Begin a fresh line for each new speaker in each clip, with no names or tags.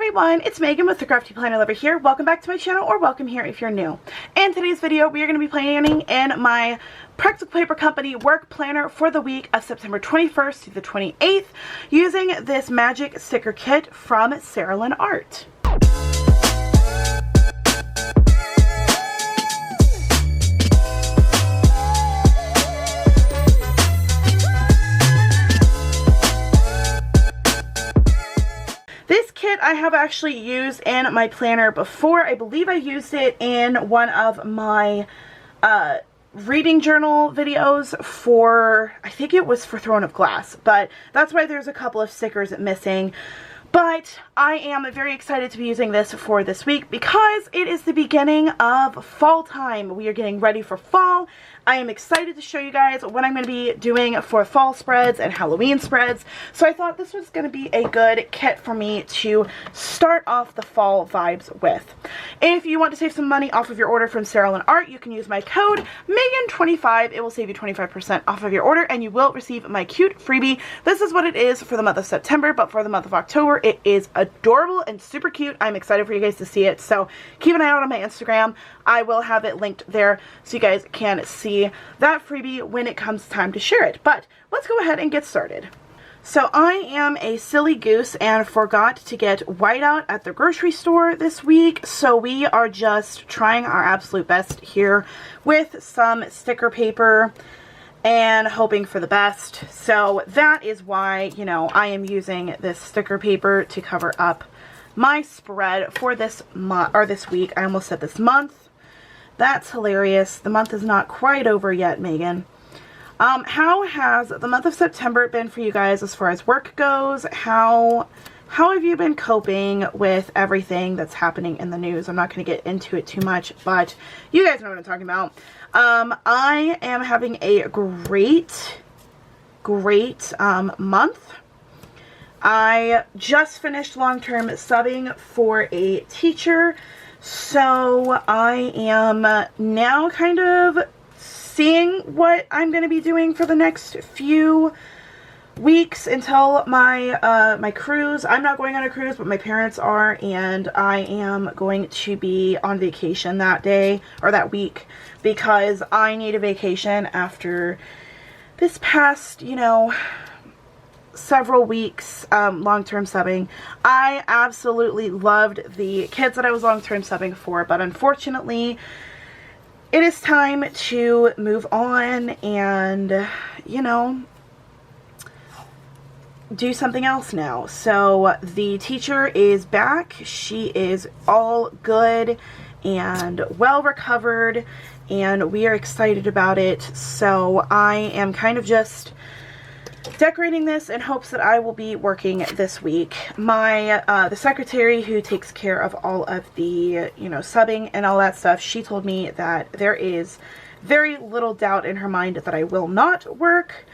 everyone, it's Megan with the CraftyPlannerLovR here. Welcome back to my channel, or welcome here if you're new. In today's video, we are going to be planning in my Practical Paper Company work planner for the week of September 21st through the 28th using this magic sticker kit from SerilynArt. This kit I have actually used in my planner before. I believe I used it in one of my reading journal videos for, I think it was for Throne of Glass, but that's why there's a couple of stickers missing. But I am very excited to be using this for this week because it is the beginning of fall time. We are getting ready for fall. I am excited to show you guys what I'm going to be doing for fall spreads and Halloween spreads. So I thought this was going to be a good kit for me to start off the fall vibes with. If you want to save some money off of your order from SerilynArt, you can use my code Megan25. It will save you 25% off of your order and you will receive my cute freebie. This is what it is for the month of September, but for the month of October, it is adorable and super cute. I'm excited for you guys to see it. So keep an eye out on my Instagram. I will have it linked there so you guys can see that freebie when it comes time to share it. But let's go ahead and get started. So I am a silly goose and forgot to get whiteout at the grocery store this week. So we are just trying our absolute best here with some sticker paper and hoping for the best. So that is why, you know, I am using this sticker paper to cover up my spread for this month, or this week. I almost said this month. That's hilarious. The month is not quite over yet, Megan. How has the month of September been for you guys as far as work goes? How have you been coping with everything that's happening in the news? I'm not going to get into it too much, but you guys know what I'm talking about. I am having a great month. I just finished long-term subbing for a teacher. So I am now kind of seeing what I'm going to be doing for the next few weeks until my my cruise. I'm not going on a cruise, but my parents are, and I am going to be on vacation that day or that week because I need a vacation after this past, you know, several weeks long-term subbing. I absolutely loved the kids that I was long-term subbing for, but unfortunately it is time to move on and, you know, do something else now. So the teacher is back. She is all good and well recovered and we are excited about it. So I am kind of just decorating this in hopes that I will be working this week. My the secretary who takes care of all of the, you know, subbing and all that stuff, she told me that there is very little doubt in her mind that I will not work.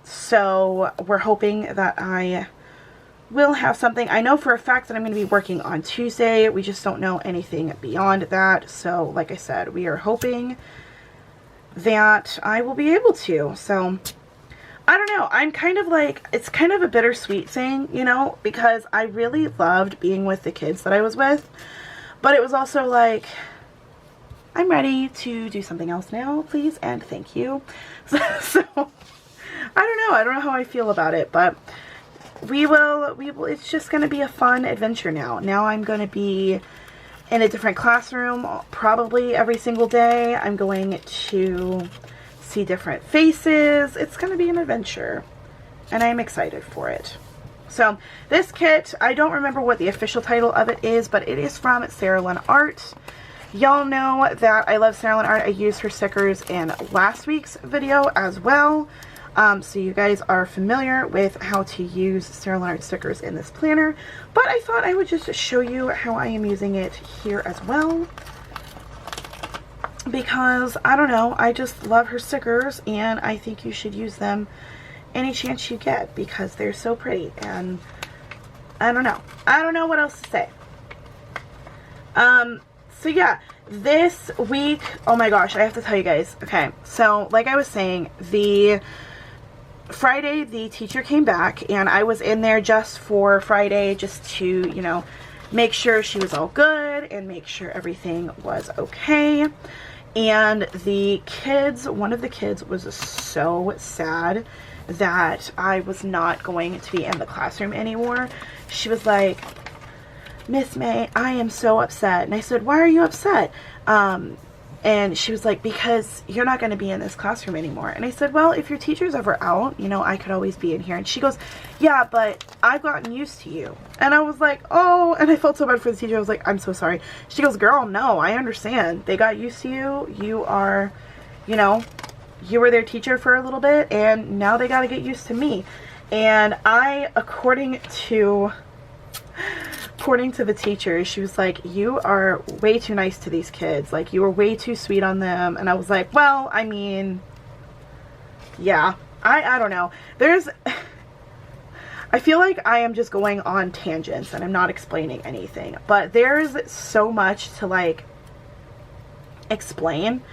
So we're hoping that I will have something. I know for a fact that I'm going to be working on Tuesday. We just don't know anything beyond that. So like I said, we are hoping that I will be able to. So I don't know, I'm kind of like, it's kind of a bittersweet thing, you know, because I really loved being with the kids that I was with, but it was also like, I'm ready to do something else now, please, and thank you. So I don't know how I feel about it, but we will, it's just going to be a fun adventure now. Now I'm going to be in a different classroom probably every single day. I'm going to see different faces. It's going to be an adventure and I'm excited for it. So this kit, I don't remember what the official title of it is, but it is from SerilynArt. Y'all know that I love SerilynArt. I used her stickers in last week's video as well. So you guys are familiar with how to use SerilynArt stickers in this planner, but I thought I would just show you how I am using it here as well. Because, I don't know, I just love her stickers and I think you should use them any chance you get because they're so pretty and I don't know what else to say. So yeah, this week, oh my gosh, I have to tell you guys, okay, so like I was saying, the Friday, the teacher came back, and I was in there just for Friday, just to, you know, make sure she was all good and make sure everything was okay. And the kids, one of the kids was so sad that I was not going to be in the classroom anymore. She was like, Miss May, I am so upset. And I said, why are you upset? And she was like, because you're not going to be in this classroom anymore. And I said, well, if your teacher's ever out, you know, I could always be in here. And she goes, yeah, but I've gotten used to you. And I was like, oh, and I felt so bad for the teacher. I was like, I'm so sorry. She goes, girl, no, I understand. They got used to you. You are, you know, you were their teacher for a little bit, and now they got to get used to me. And I, according to the teacher, she was like, you are way too nice to these kids. Like, you were way too sweet on them. And I was like, well, I mean, yeah, I don't know. I feel like I am just going on tangents and I'm not explaining anything. But there's so much to, like, explain.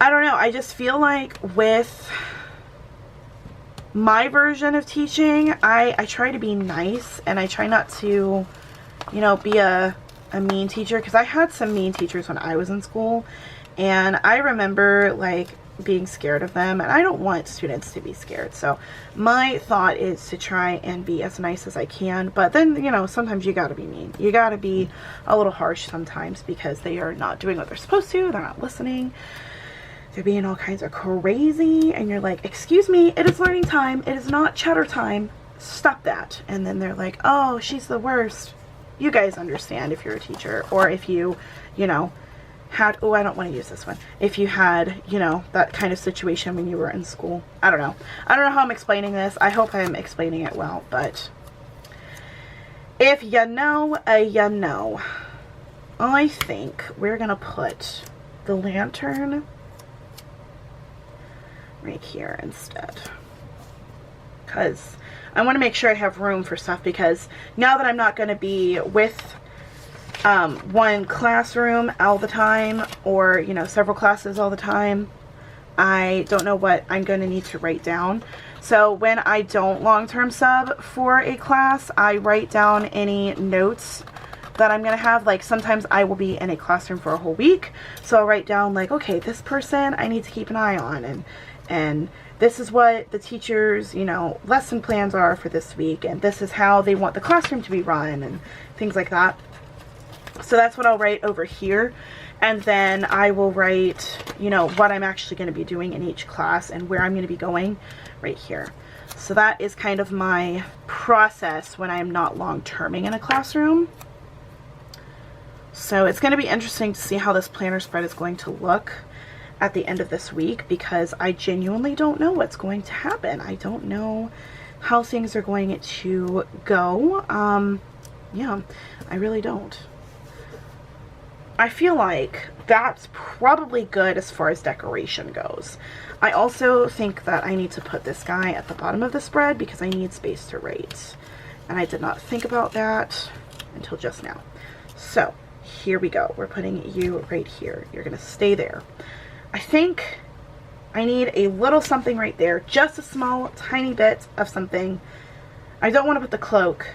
I don't know. I just feel like with my version of teaching, I try to be nice, and I try not to, you know, be a mean teacher, because I had some mean teachers when I was in school, and I remember, like, being scared of them, and I don't want students to be scared. So my thought is to try and be as nice as I can, but then, you know, sometimes you gotta be mean. You gotta be a little harsh sometimes, because they are not doing what they're supposed to. They're not listening. They're being all kinds of crazy, and you're like, excuse me, it is learning time. It is not chatter time. Stop that. And then they're like, oh, she's the worst. You guys understand if you're a teacher, or if you, you know, had, oh, I don't want to use this one. If you had, you know, that kind of situation when you were in school. I don't know. I don't know how I'm explaining this. I hope I'm explaining it well, but if you know, you know. I think we're going to put the lantern right here instead, because I want to make sure I have room for stuff, because now that I'm not going to be with one classroom all the time, or, you know, several classes all the time, I don't know what I'm going to need to write down. So when I don't long-term sub for a class, I write down any notes that I'm going to have. Like, sometimes I will be in a classroom for a whole week, so I'll write down, like, okay, this person I need to keep an eye on, and this is what the teacher's, you know, lesson plans are for this week, and this is how they want the classroom to be run, and things like that. So that's what I'll write over here. And then I will write, you know, what I'm actually going to be doing in each class and where I'm going to be going right here. So that is kind of my process when I'm not long-terming in a classroom. So it's going to be interesting to see how this planner spread is going to look at the end of this week, because I genuinely don't know what's going to happen. I don't know how things are going to go. Yeah, I really don't. I feel like that's probably good as far as decoration goes. I also think that I need to put this guy at the bottom of the spread, because I need space to write. And I did not think about that until just now. So here we go. We're putting you right here. You're going to stay there. I think I need a little something right there. Just a small, tiny bit of something. I don't want to put the cloak.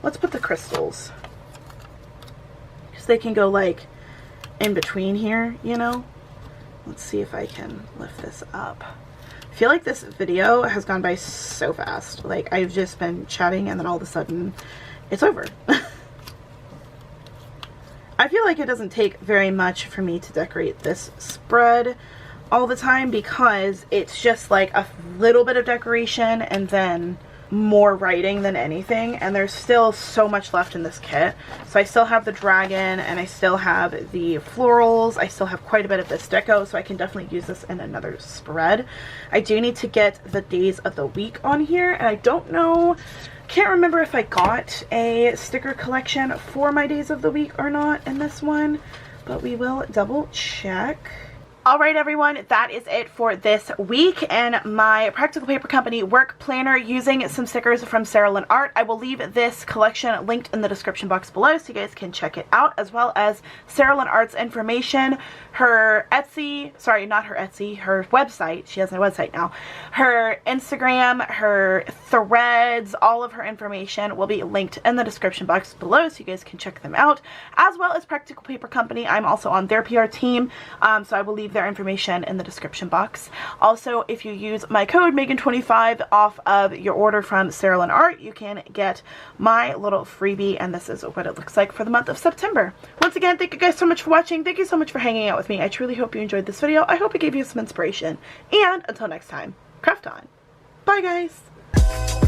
Let's put the crystals, because they can go, like, in between here, you know. Let's see if I can lift this up. I feel like this video has gone by so fast. Like, I've just been chatting, and then all of a sudden it's over. I feel like it doesn't take very much for me to decorate this spread all the time, because it's just like a little bit of decoration and then more writing than anything, and there's still so much left in this kit. So I still have the dragon, and I still have the florals. I still have quite a bit of this deco, so I can definitely use this in another spread. I do need to get the days of the week on here, and I don't know, can't remember if I got a sticker collection for my days of the week or not in this one, but we will double check. Alright everyone, that is it for this week and my Practical Paper Company work planner using some stickers from SerilynArt. I will leave this collection linked in the description box below so you guys can check it out, as well as SerilynArt's information, her Etsy, sorry, not her Etsy, her website, she has a website now, her Instagram, her threads, all of her information will be linked in the description box below so you guys can check them out, as well as Practical Paper Company. I'm also on their PR team, so I will leave their information in the description box. Also, if you use my code Megan25 off of your order from SerilynArt, you can get my little freebie, and this is what it looks like for the month of September. Once again, thank you guys so much for watching. Thank you so much for hanging out with me. I truly hope you enjoyed this video. I hope it gave you some inspiration. And until next time, craft on. Bye guys.